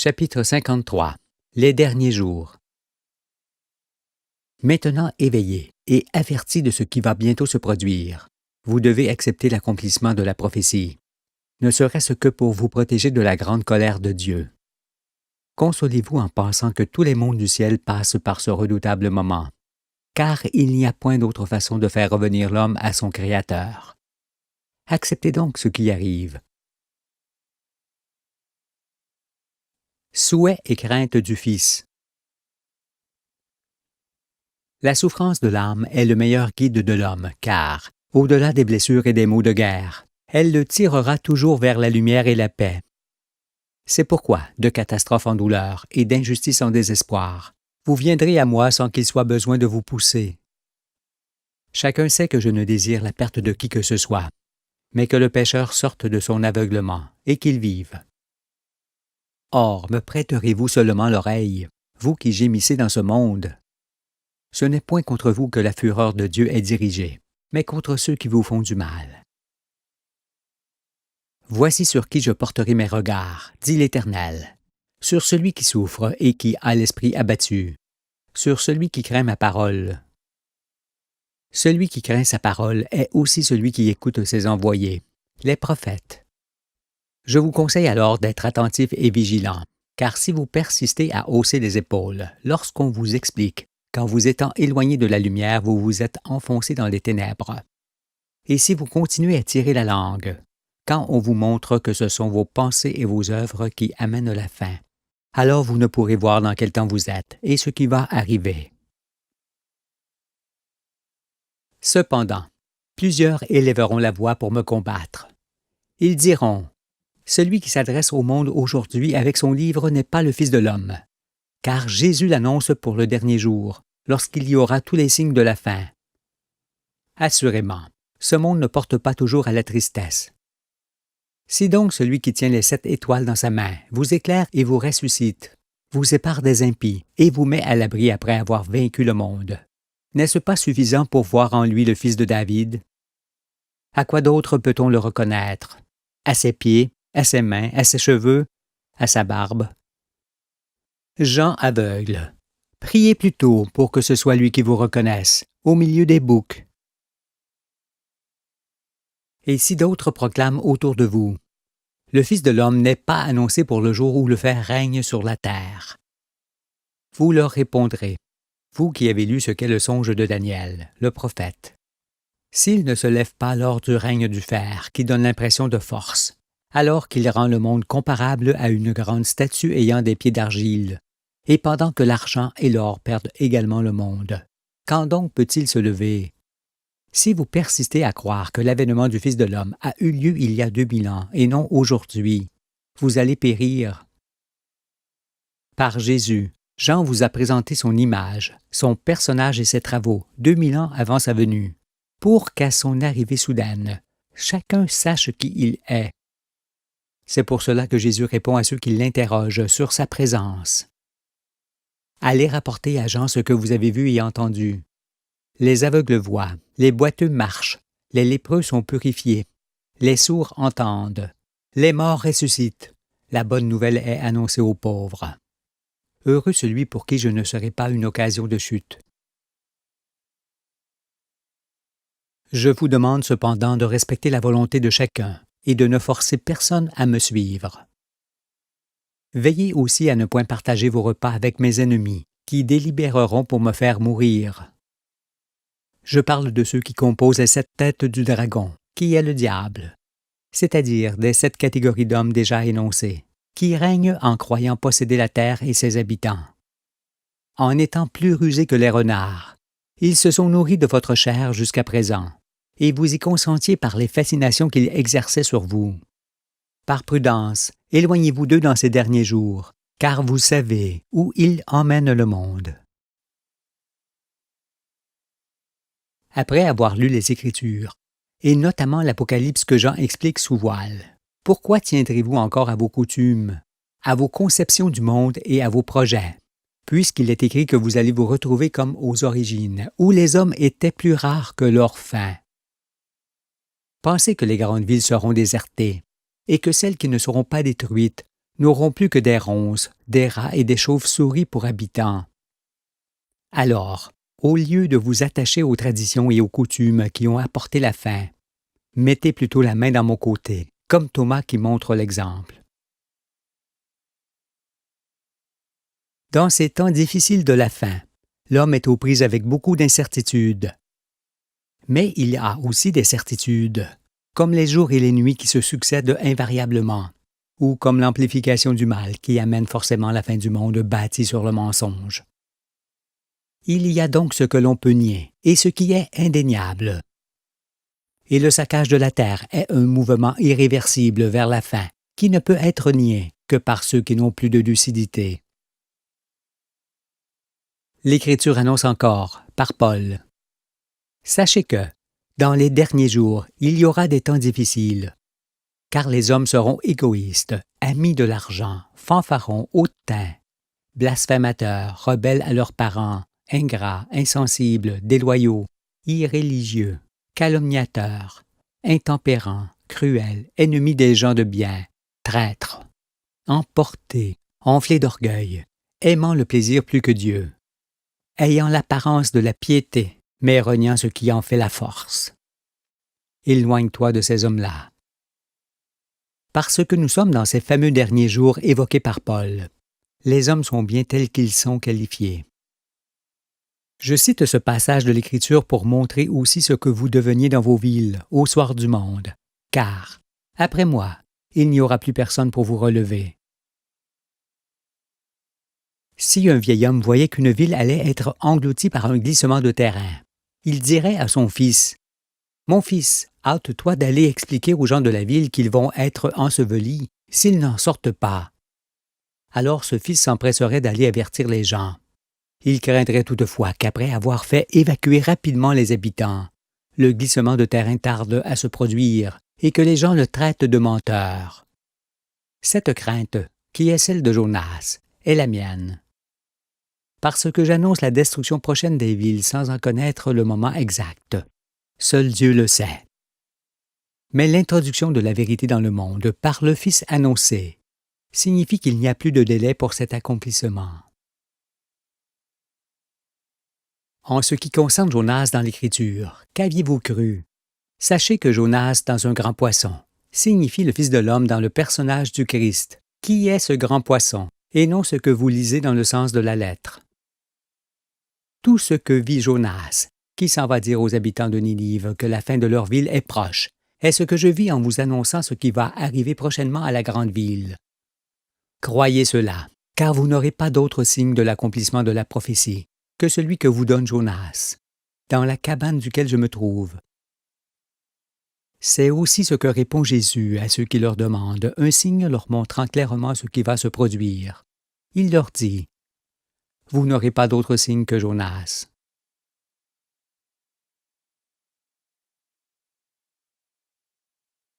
Chapitre 53. Les derniers jours. Maintenant éveillés et avertis de ce qui va bientôt se produire, vous devez accepter l'accomplissement de la prophétie, ne serait-ce que pour vous protéger de la grande colère de Dieu. Consolez-vous en pensant que tous les mondes du ciel passent par ce redoutable moment, car il n'y a point d'autre façon de faire revenir l'homme à son Créateur. Acceptez donc ce qui arrive. Souhait et crainte du Fils. La souffrance de l'âme est le meilleur guide de l'homme, car, au-delà des blessures et des maux de guerre, elle le tirera toujours vers la lumière et la paix. C'est pourquoi, de catastrophe en douleur et d'injustice en désespoir, vous viendrez à moi sans qu'il soit besoin de vous pousser. Chacun sait que je ne désire la perte de qui que ce soit, mais que le pécheur sorte de son aveuglement et qu'il vive. Or, me prêterez-vous seulement l'oreille, vous qui gémissez dans ce monde? Ce n'est point contre vous que la fureur de Dieu est dirigée, mais contre ceux qui vous font du mal. Voici sur qui je porterai mes regards, dit l'Éternel, sur celui qui souffre et qui a l'esprit abattu, sur celui qui craint ma parole. Celui qui craint sa parole est aussi celui qui écoute ses envoyés, les prophètes. Je vous conseille alors d'être attentif et vigilant, car si vous persistez à hausser les épaules lorsqu'on vous explique qu'en vous étant éloigné de la lumière, vous vous êtes enfoncé dans les ténèbres, et si vous continuez à tirer la langue, quand on vous montre que ce sont vos pensées et vos œuvres qui amènent la fin, alors vous ne pourrez voir dans quel temps vous êtes et ce qui va arriver. Cependant, plusieurs élèveront la voix pour me combattre. Ils diront: celui qui s'adresse au monde aujourd'hui avec son livre n'est pas le Fils de l'homme, car Jésus l'annonce pour le dernier jour, lorsqu'il y aura tous les signes de la fin. Assurément, ce monde ne porte pas toujours à la tristesse. Si donc celui qui tient les 7 étoiles dans sa main vous éclaire et vous ressuscite, vous sépare des impies et vous met à l'abri après avoir vaincu le monde, n'est-ce pas suffisant pour voir en lui le fils de David? À quoi d'autre peut-on le reconnaître? À ses pieds, à ses mains, à ses cheveux, à sa barbe? Gens aveugles, priez plutôt pour que ce soit lui qui vous reconnaisse, au milieu des boucs. Et si d'autres proclament autour de vous: le Fils de l'homme n'est pas annoncé pour le jour où le fer règne sur la terre, vous leur répondrez, vous qui avez lu ce qu'est le songe de Daniel, le prophète. S'il ne se lève pas lors du règne du fer, qui donne l'impression de force, alors qu'il rend le monde comparable à une grande statue ayant des pieds d'argile, et pendant que l'argent et l'or perdent également le monde, quand donc peut-il se lever? Si vous persistez à croire que l'avènement du Fils de l'homme a eu lieu il y a 2000 ans et non aujourd'hui, vous allez périr. Par Jésus, Jean vous a présenté son image, son personnage et ses travaux 2000 ans avant sa venue, pour qu'à son arrivée soudaine, chacun sache qui il est. C'est pour cela que Jésus répond à ceux qui l'interrogent sur sa présence. Allez rapporter à Jean ce que vous avez vu et entendu. Les aveugles voient, les boiteux marchent, les lépreux sont purifiés, les sourds entendent, les morts ressuscitent, la bonne nouvelle est annoncée aux pauvres. Heureux celui pour qui je ne serai pas une occasion de chute. Je vous demande cependant de respecter la volonté de chacun et de ne forcer personne à me suivre. Veillez aussi à ne point partager vos repas avec mes ennemis, qui délibéreront pour me faire mourir. Je parle de ceux qui composent les 7 têtes du dragon, qui est le diable, c'est-à-dire des 7 catégories d'hommes déjà énoncées, qui règnent en croyant posséder la terre et ses habitants. En étant plus rusés que les renards, ils se sont nourris de votre chair jusqu'à présent, et vous y consentiez par les fascinations qu'ils exerçaient sur vous. Par prudence, éloignez-vous d'eux dans ces derniers jours, car vous savez où ils emmènent le monde. Après avoir lu les Écritures, et notamment l'Apocalypse que Jean explique sous voile, pourquoi tiendrez-vous encore à vos coutumes, à vos conceptions du monde et à vos projets, puisqu'il est écrit que vous allez vous retrouver comme aux origines, où les hommes étaient plus rares que leur faim? Pensez que les grandes villes seront désertées, et que celles qui ne seront pas détruites n'auront plus que des ronces, des rats et des chauves-souris pour habitants. Alors, au lieu de vous attacher aux traditions et aux coutumes qui ont apporté la faim, mettez plutôt la main dans mon côté, comme Thomas qui montre l'exemple. Dans ces temps difficiles de la faim, l'homme est aux prises avec beaucoup d'incertitudes. Mais il y a aussi des certitudes, comme les jours et les nuits qui se succèdent invariablement, ou comme l'amplification du mal qui amène forcément la fin du monde bâti sur le mensonge. Il y a donc ce que l'on peut nier et ce qui est indéniable. Et le saccage de la terre est un mouvement irréversible vers la fin qui ne peut être nié que par ceux qui n'ont plus de lucidité. L'Écriture annonce encore, par Paul, « Sachez que, dans les derniers jours, il y aura des temps difficiles, car les hommes seront égoïstes, amis de l'argent, fanfarons, hautains, blasphémateurs, rebelles à leurs parents, ingrats, insensibles, déloyaux, irréligieux, calomniateurs, intempérants, cruels, ennemis des gens de bien, traîtres, emportés, enflés d'orgueil, aimant le plaisir plus que Dieu, ayant l'apparence de la piété, mais reniant ce qui en fait la force. Éloigne-toi de ces hommes-là. » Parce que nous sommes dans ces fameux derniers jours évoqués par Paul, les hommes sont bien tels qu'ils sont qualifiés. Je cite ce passage de l'Écriture pour montrer aussi ce que vous deveniez dans vos villes, au soir du monde, car, après moi, il n'y aura plus personne pour vous relever. Si un vieil homme voyait qu'une ville allait être engloutie par un glissement de terrain, il dirait à son fils, « Mon fils, hâte-toi d'aller expliquer aux gens de la ville qu'ils vont être ensevelis s'ils n'en sortent pas. » Alors ce fils s'empresserait d'aller avertir les gens. Il craindrait toutefois qu'après avoir fait évacuer rapidement les habitants, le glissement de terrain tarde à se produire et que les gens le traitent de menteur. Cette crainte, qui est celle de Jonas, est la mienne. Parce que j'annonce la destruction prochaine des villes sans en connaître le moment exact. Seul Dieu le sait. Mais l'introduction de la vérité dans le monde par le Fils annoncé signifie qu'il n'y a plus de délai pour cet accomplissement. En ce qui concerne Jonas dans l'Écriture, qu'aviez-vous cru? Sachez que Jonas dans un grand poisson signifie le Fils de l'homme dans le personnage du Christ. Qui est ce grand poisson, et non ce que vous lisez dans le sens de la lettre? Tout ce que vit Jonas, qui s'en va dire aux habitants de Ninive que la fin de leur ville est proche, est ce que je vis en vous annonçant ce qui va arriver prochainement à la grande ville. Croyez cela, car vous n'aurez pas d'autre signe de l'accomplissement de la prophétie que celui que vous donne Jonas, dans la cabane duquel je me trouve. C'est aussi ce que répond Jésus à ceux qui leur demandent, un signe leur montrant clairement ce qui va se produire. Il leur dit, « Vous n'aurez pas d'autre signe que Jonas. »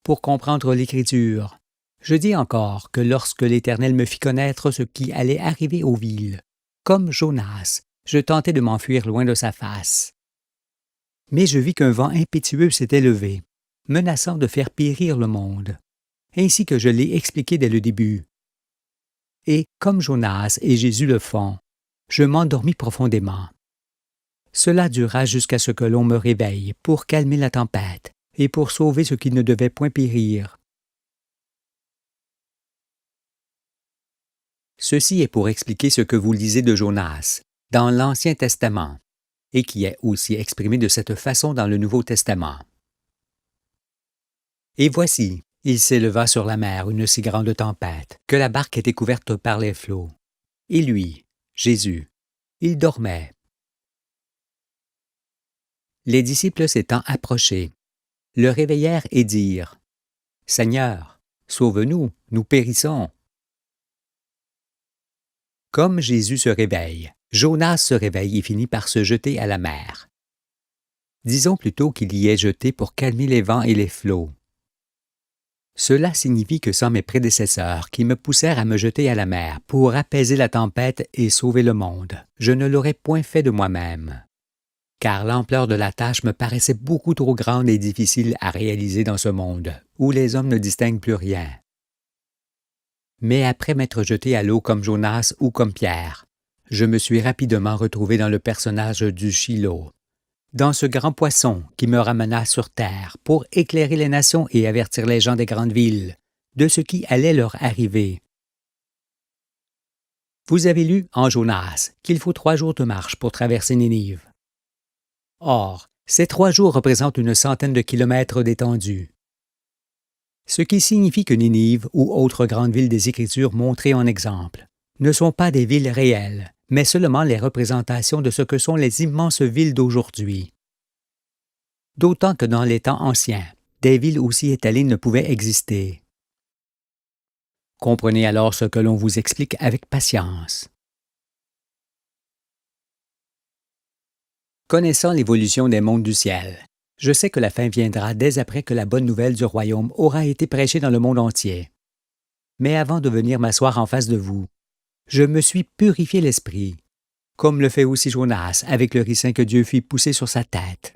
Pour comprendre l'Écriture, je dis encore que lorsque l'Éternel me fit connaître ce qui allait arriver aux villes, comme Jonas, je tentais de m'enfuir loin de sa face. Mais je vis qu'un vent impétueux s'était levé, menaçant de faire périr le monde, ainsi que je l'ai expliqué dès le début. Et, comme Jonas et Jésus le font, je m'endormis profondément. Cela dura jusqu'à ce que l'on me réveille pour calmer la tempête et pour sauver ce qui ne devait point périr. Ceci est pour expliquer ce que vous lisez de Jonas dans l'Ancien Testament et qui est aussi exprimé de cette façon dans le Nouveau Testament. Et voici, il s'éleva sur la mer une si grande tempête que la barque était couverte par les flots. Et lui, Jésus, il dormait. Les disciples s'étant approchés, le réveillèrent et dirent, « Seigneur, sauve-nous, nous périssons. » Comme Jésus se réveille, Jonas se réveille et finit par se jeter à la mer. Disons plutôt qu'il y est jeté pour calmer les vents et les flots. Cela signifie que sans mes prédécesseurs qui me poussèrent à me jeter à la mer pour apaiser la tempête et sauver le monde, je ne l'aurais point fait de moi-même. Car l'ampleur de la tâche me paraissait beaucoup trop grande et difficile à réaliser dans ce monde, où les hommes ne distinguent plus rien. Mais après m'être jeté à l'eau comme Jonas ou comme Pierre, je me suis rapidement retrouvé dans le personnage du Shiloh, dans ce grand poisson qui me ramena sur terre pour éclairer les nations et avertir les gens des grandes villes de ce qui allait leur arriver. Vous avez lu en Jonas qu'il faut 3 jours de marche pour traverser Ninive. Or, ces 3 jours représentent une centaine de kilomètres d'étendue. Ce qui signifie que Ninive ou autres grandes villes des Écritures montrées en exemple ne sont pas des villes réelles, mais seulement les représentations de ce que sont les immenses villes d'aujourd'hui. D'autant que dans les temps anciens, des villes aussi étalées ne pouvaient exister. Comprenez alors ce que l'on vous explique avec patience. Connaissant l'évolution des mondes du ciel, je sais que la fin viendra dès après que la bonne nouvelle du royaume aura été prêchée dans le monde entier. Mais avant de venir m'asseoir en face de vous, je me suis purifié l'esprit, comme le fait aussi Jonas avec le ricin que Dieu fit pousser sur sa tête.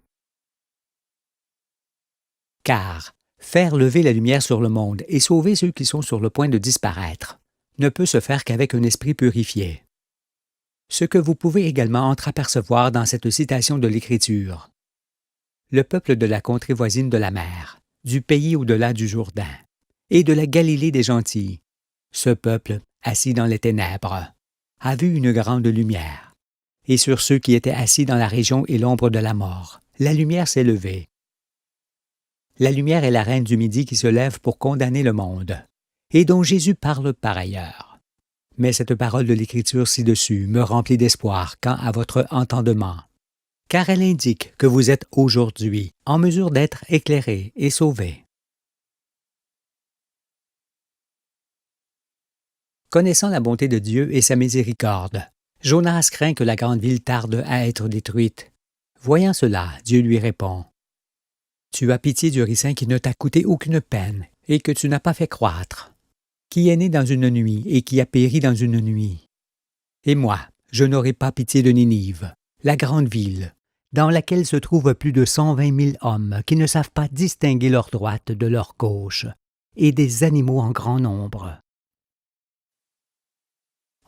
Car faire lever la lumière sur le monde et sauver ceux qui sont sur le point de disparaître ne peut se faire qu'avec un esprit purifié. Ce que vous pouvez également entreapercevoir dans cette citation de l'Écriture. Le peuple de la contrée voisine de la mer, du pays au-delà du Jourdain, et de la Galilée des gentils, ce peuple, assis dans les ténèbres, a vu une grande lumière. Et sur ceux qui étaient assis dans la région et l'ombre de la mort, la lumière s'est levée. La lumière est la reine du midi qui se lève pour condamner le monde, et dont Jésus parle par ailleurs. Mais cette parole de l'Écriture ci-dessus me remplit d'espoir quant à votre entendement, car elle indique que vous êtes aujourd'hui en mesure d'être éclairés et sauvés. Connaissant la bonté de Dieu et sa miséricorde, Jonas craint que la grande ville tarde à être détruite. Voyant cela, Dieu lui répond : « Tu as pitié du ricin qui ne t'a coûté aucune peine et que tu n'as pas fait croître, qui est né dans une nuit et qui a péri dans une nuit. Et moi, je n'aurai pas pitié de Ninive, la grande ville, dans laquelle se trouvent plus de 120 000 hommes qui ne savent pas distinguer leur droite de leur gauche, et des animaux en grand nombre. »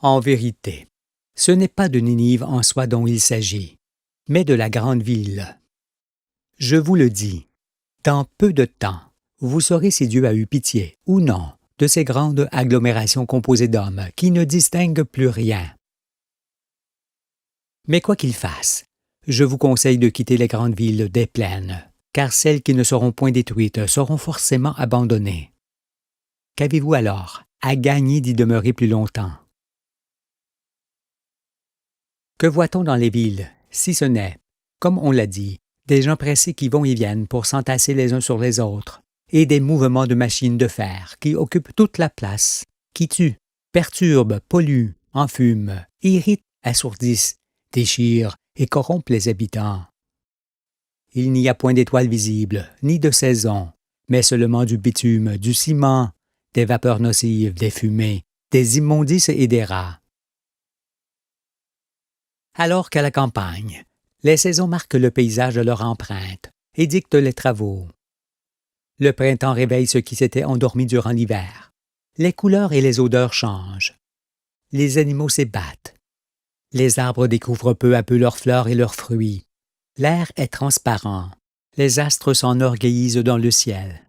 En vérité, ce n'est pas de Ninive en soi dont il s'agit, mais de la grande ville. Je vous le dis, dans peu de temps, vous saurez si Dieu a eu pitié ou non de ces grandes agglomérations composées d'hommes qui ne distinguent plus rien. Mais quoi qu'il fasse, je vous conseille de quitter les grandes villes des plaines, car celles qui ne seront point détruites seront forcément abandonnées. Qu'avez-vous alors à gagner d'y demeurer plus longtemps? Que voit-on dans les villes, si ce n'est, comme on l'a dit, des gens pressés qui vont et viennent pour s'entasser les uns sur les autres, et des mouvements de machines de fer qui occupent toute la place, qui tuent, perturbent, polluent, enfument, irritent, assourdissent, déchirent et corrompent les habitants. Il n'y a point d'étoiles visibles, ni de saison, mais seulement du bitume, du ciment, des vapeurs nocives, des fumées, des immondices et des rats. Alors qu'à la campagne, les saisons marquent le paysage de leur empreinte et dictent les travaux. Le printemps réveille ceux qui s'étaient endormis durant l'hiver. Les couleurs et les odeurs changent. Les animaux s'ébattent. Les arbres découvrent peu à peu leurs fleurs et leurs fruits. L'air est transparent. Les astres s'enorgueillissent dans le ciel.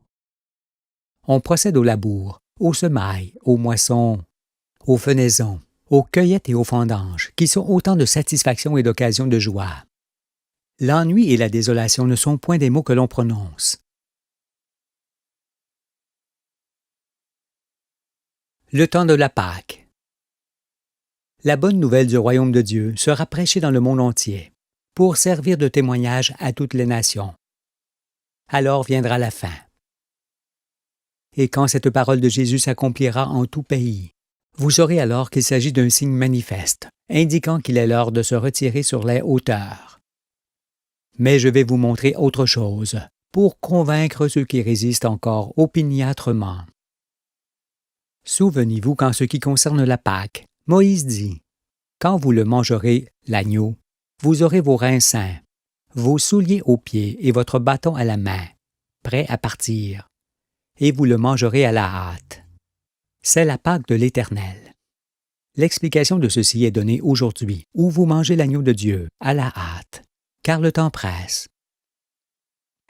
On procède au labour, aux semailles, aux moissons, aux fenaisons, aux cueillettes et aux vendanges, qui sont autant de satisfactions et d'occasions de joie. L'ennui et la désolation ne sont point des mots que l'on prononce. Le temps de la Pâque. La bonne nouvelle du royaume de Dieu sera prêchée dans le monde entier, pour servir de témoignage à toutes les nations. Alors viendra la fin. Et quand cette parole de Jésus s'accomplira en tout pays, vous saurez alors qu'il s'agit d'un signe manifeste, indiquant qu'il est l'heure de se retirer sur les hauteurs. Mais je vais vous montrer autre chose, pour convaincre ceux qui résistent encore opiniâtrement. Souvenez-vous qu'en ce qui concerne la Pâque, Moïse dit : « Quand vous le mangerez, l'agneau, vous aurez vos reins sains, vos souliers aux pieds et votre bâton à la main, prêts à partir, et vous le mangerez à la hâte. » C'est la Pâque de l'Éternel. L'explication de ceci est donnée aujourd'hui, où vous mangez l'agneau de Dieu, à la hâte, car le temps presse.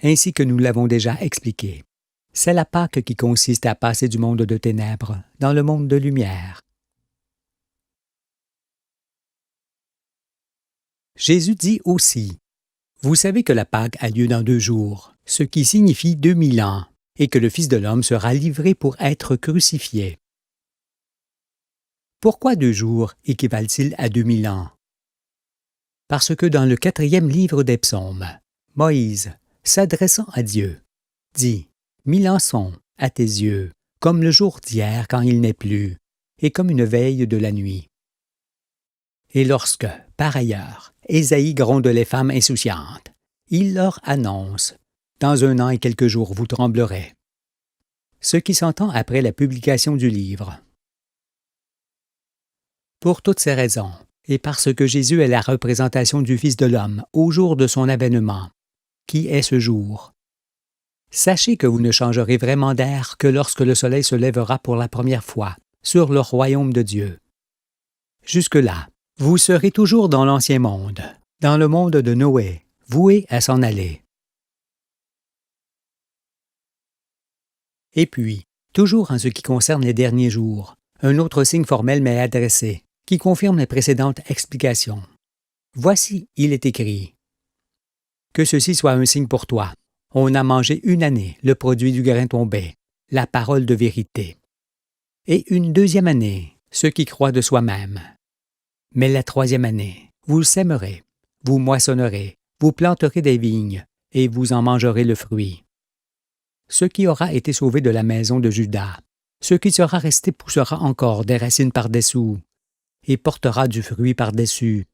Ainsi que nous l'avons déjà expliqué, c'est la Pâque qui consiste à passer du monde de ténèbres dans le monde de lumière. Jésus dit aussi, « Vous savez que la Pâque a lieu dans 2 jours, ce qui signifie 2000 ans, et que le Fils de l'homme sera livré pour être crucifié. » Pourquoi 2 jours équivalent-ils à 2000 ans? Parce que dans le 4e livre des Psaumes, Moïse, s'adressant à Dieu, dit « 1000 ans sont, à tes yeux, comme le jour d'hier quand il n'est plus, et comme une veille de la nuit. » Et lorsque, par ailleurs, Ésaïe gronde les femmes insouciantes, il leur annonce « Dans 1 an et quelques jours vous tremblerez », ce qui s'entend après la publication du livre. Pour toutes ces raisons, et parce que Jésus est la représentation du Fils de l'homme au jour de son avènement, qui est ce jour, sachez que vous ne changerez vraiment d'air que lorsque le soleil se lèvera pour la première fois sur le royaume de Dieu. Jusque-là, vous serez toujours dans l'ancien monde, dans le monde de Noé, voué à s'en aller. Et puis, toujours en ce qui concerne les derniers jours, un autre signe formel m'est adressé, qui confirme les précédentes explications. Voici, il est écrit. Que ceci soit un signe pour toi. On a mangé 1 année le produit du grain tombé, la parole de vérité. Et une 2e année, ce qui croit de soi-même. Mais la 3e année, vous sèmerez, vous moissonnerez, vous planterez des vignes, et vous en mangerez le fruit. Ce qui aura été sauvé de la maison de Juda, ce qui sera resté poussera encore des racines par-dessous, et portera du fruit par-dessus.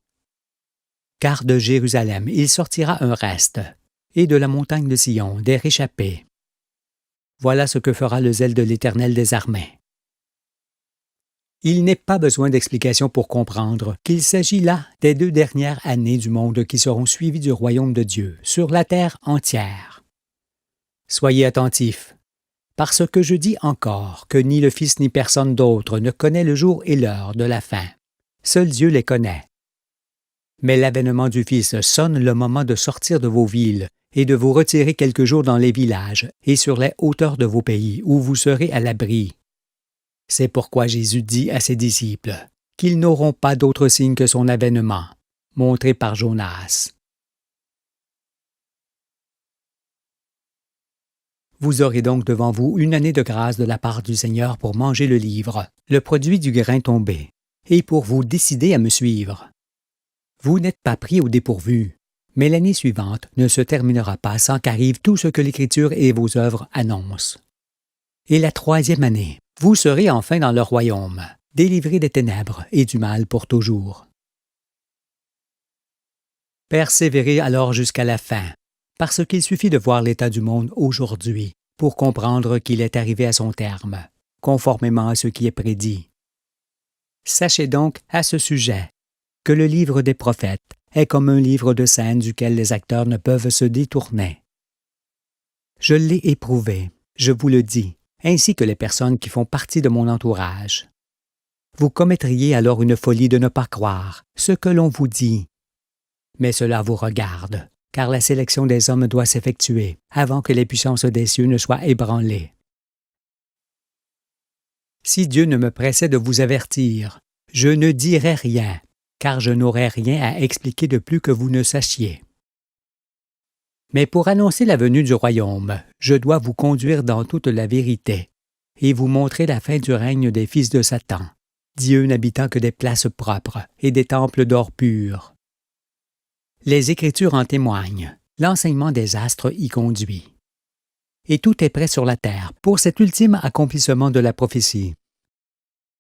Car de Jérusalem il sortira un reste, et de la montagne de Sion des réchappés. Voilà ce que fera le zèle de l'Éternel des armées. Il n'est pas besoin d'explication pour comprendre qu'il s'agit là des 2 dernières années du monde qui seront suivies du royaume de Dieu, sur la terre entière. Soyez attentifs, parce que je dis encore que ni le Fils ni personne d'autre ne connaît le jour et l'heure de la fin. Seul Dieu les connaît. Mais l'avènement du Fils sonne le moment de sortir de vos villes et de vous retirer quelques jours dans les villages et sur les hauteurs de vos pays où vous serez à l'abri. C'est pourquoi Jésus dit à ses disciples qu'ils n'auront pas d'autre signe que son avènement, montré par Jonas. Vous aurez donc devant vous 1 année de grâce de la part du Seigneur pour manger le livre, le produit du grain tombé, et pour vous décider à me suivre. Vous n'êtes pas pris au dépourvu, mais l'année suivante ne se terminera pas sans qu'arrive tout ce que l'Écriture et vos œuvres annoncent. Et la 3e année, vous serez enfin dans le royaume, délivrés des ténèbres et du mal pour toujours. Persévérez alors jusqu'à la fin, parce qu'il suffit de voir l'état du monde aujourd'hui pour comprendre qu'il est arrivé à son terme, conformément à ce qui est prédit. Sachez donc à ce sujet que le livre des prophètes est comme un livre de scènes duquel les acteurs ne peuvent se détourner. Je l'ai éprouvé, je vous le dis, ainsi que les personnes qui font partie de mon entourage. Vous commettriez alors une folie de ne pas croire ce que l'on vous dit. Mais cela vous regarde, car la sélection des hommes doit s'effectuer avant que les puissances des cieux ne soient ébranlées. Si Dieu ne me pressait de vous avertir, je ne dirais rien, car je n'aurais rien à expliquer de plus que vous ne sachiez. Mais pour annoncer la venue du royaume, je dois vous conduire dans toute la vérité et vous montrer la fin du règne des fils de Satan, Dieu n'habitant que des places propres et des temples d'or pur. Les Écritures en témoignent, l'enseignement des astres y conduit. Et tout est prêt sur la terre pour cet ultime accomplissement de la prophétie.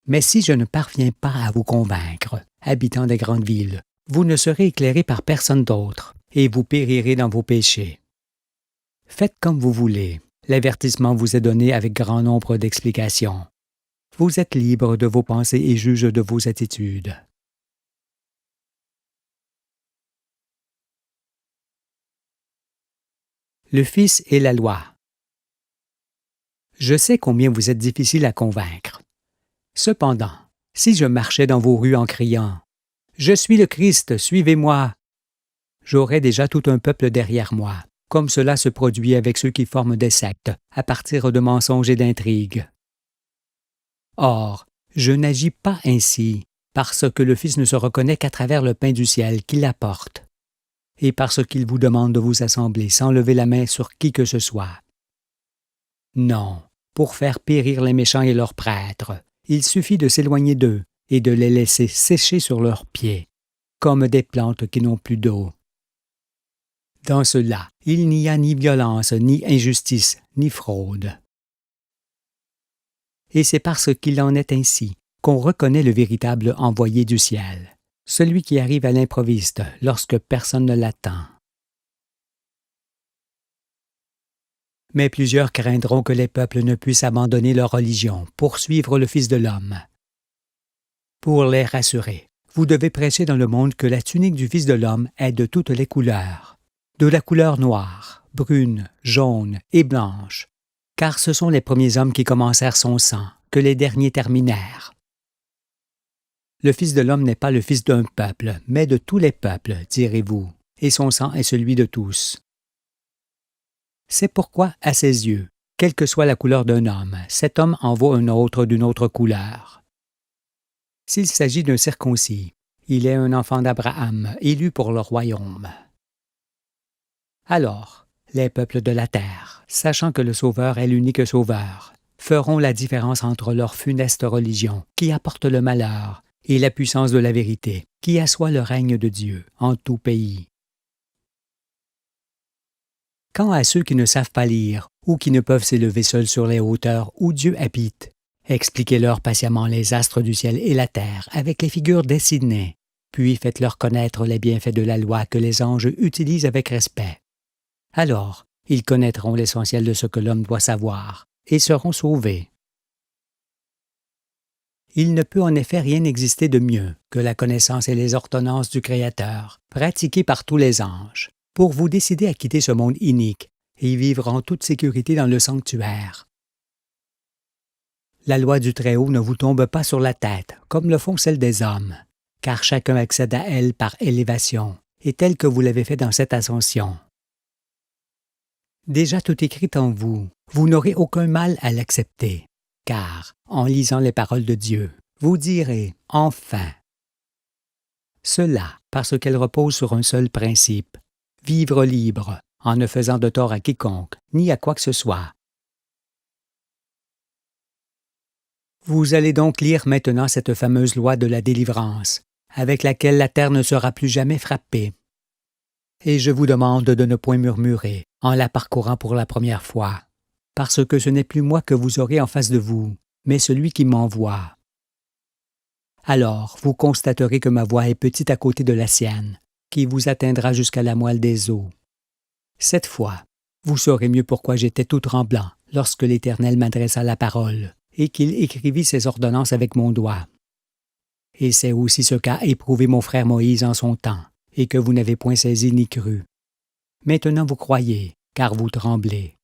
Mais si je ne parviens pas à vous convaincre, habitants des grandes villes, vous ne serez éclairés par personne d'autre, et vous périrez dans vos péchés. Faites comme vous voulez, l'avertissement vous est donné avec grand nombre d'explications. Vous êtes libre de vos pensées et juge de vos attitudes. Le Fils et la loi. Je sais combien vous êtes difficile à convaincre. Cependant, si je marchais dans vos rues en criant « Je suis le Christ, suivez-moi », j'aurais déjà tout un peuple derrière moi, comme cela se produit avec ceux qui forment des sectes, à partir de mensonges et d'intrigues. Or, je n'agis pas ainsi, parce que le Fils ne se reconnaît qu'à travers le pain du ciel qu'il apporte, et parce qu'il vous demande de vous assembler sans lever la main sur qui que ce soit. Non, pour faire périr les méchants et leurs prêtres, il suffit de s'éloigner d'eux et de les laisser sécher sur leurs pieds, comme des plantes qui n'ont plus d'eau. Dans cela, il n'y a ni violence, ni injustice, ni fraude. Et c'est parce qu'il en est ainsi qu'on reconnaît le véritable envoyé du ciel, celui qui arrive à l'improviste lorsque personne ne l'attend. Mais plusieurs craindront que les peuples ne puissent abandonner leur religion pour suivre le Fils de l'homme. Pour les rassurer, vous devez prêcher dans le monde que la tunique du Fils de l'homme est de toutes les couleurs, de la couleur noire, brune, jaune et blanche, car ce sont les premiers hommes qui commencèrent son sang, que les derniers terminèrent. Le Fils de l'homme n'est pas le Fils d'un peuple, mais de tous les peuples, direz-vous, et son sang est celui de tous. C'est pourquoi, à ses yeux, quelle que soit la couleur d'un homme, cet homme en vaut un autre d'une autre couleur. S'il s'agit d'un circoncis, il est un enfant d'Abraham, élu pour le royaume. Alors, les peuples de la terre, sachant que le Sauveur est l'unique Sauveur, feront la différence entre leur funeste religion, qui apporte le malheur, et la puissance de la vérité, qui assoit le règne de Dieu en tout pays. Quant à ceux qui ne savent pas lire, ou qui ne peuvent s'élever seuls sur les hauteurs où Dieu habite, expliquez-leur patiemment les astres du ciel et la terre avec les figures dessinées, puis faites-leur connaître les bienfaits de la loi que les anges utilisent avec respect. Alors, ils connaîtront l'essentiel de ce que l'homme doit savoir, et seront sauvés. Il ne peut en effet rien exister de mieux que la connaissance et les ordonnances du Créateur, pratiquées par tous les anges, pour vous décider à quitter ce monde inique et vivre en toute sécurité dans le sanctuaire. La loi du Très-Haut ne vous tombe pas sur la tête, comme le font celles des hommes, car chacun accède à elle par élévation, et tel que vous l'avez fait dans cette ascension. Déjà tout écrit en vous, vous n'aurez aucun mal à l'accepter, car, en lisant les paroles de Dieu, vous direz « Enfin ». Cela parce qu'elles reposent sur un seul principe, vivre libre, en ne faisant de tort à quiconque, ni à quoi que ce soit. Vous allez donc lire maintenant cette fameuse loi de la délivrance, avec laquelle la terre ne sera plus jamais frappée. Et je vous demande de ne point murmurer en la parcourant pour la première fois, parce que ce n'est plus moi que vous aurez en face de vous, mais celui qui m'envoie. Alors vous constaterez que ma voix est petite à côté de la sienne, qui vous atteindra jusqu'à la moelle des os. Cette fois, vous saurez mieux pourquoi j'étais tout tremblant lorsque l'Éternel m'adressa la parole et qu'il écrivit ses ordonnances avec mon doigt. Et c'est aussi ce qu'a éprouvé mon frère Moïse en son temps, et que vous n'avez point saisi ni cru. Maintenant vous croyez, car vous tremblez.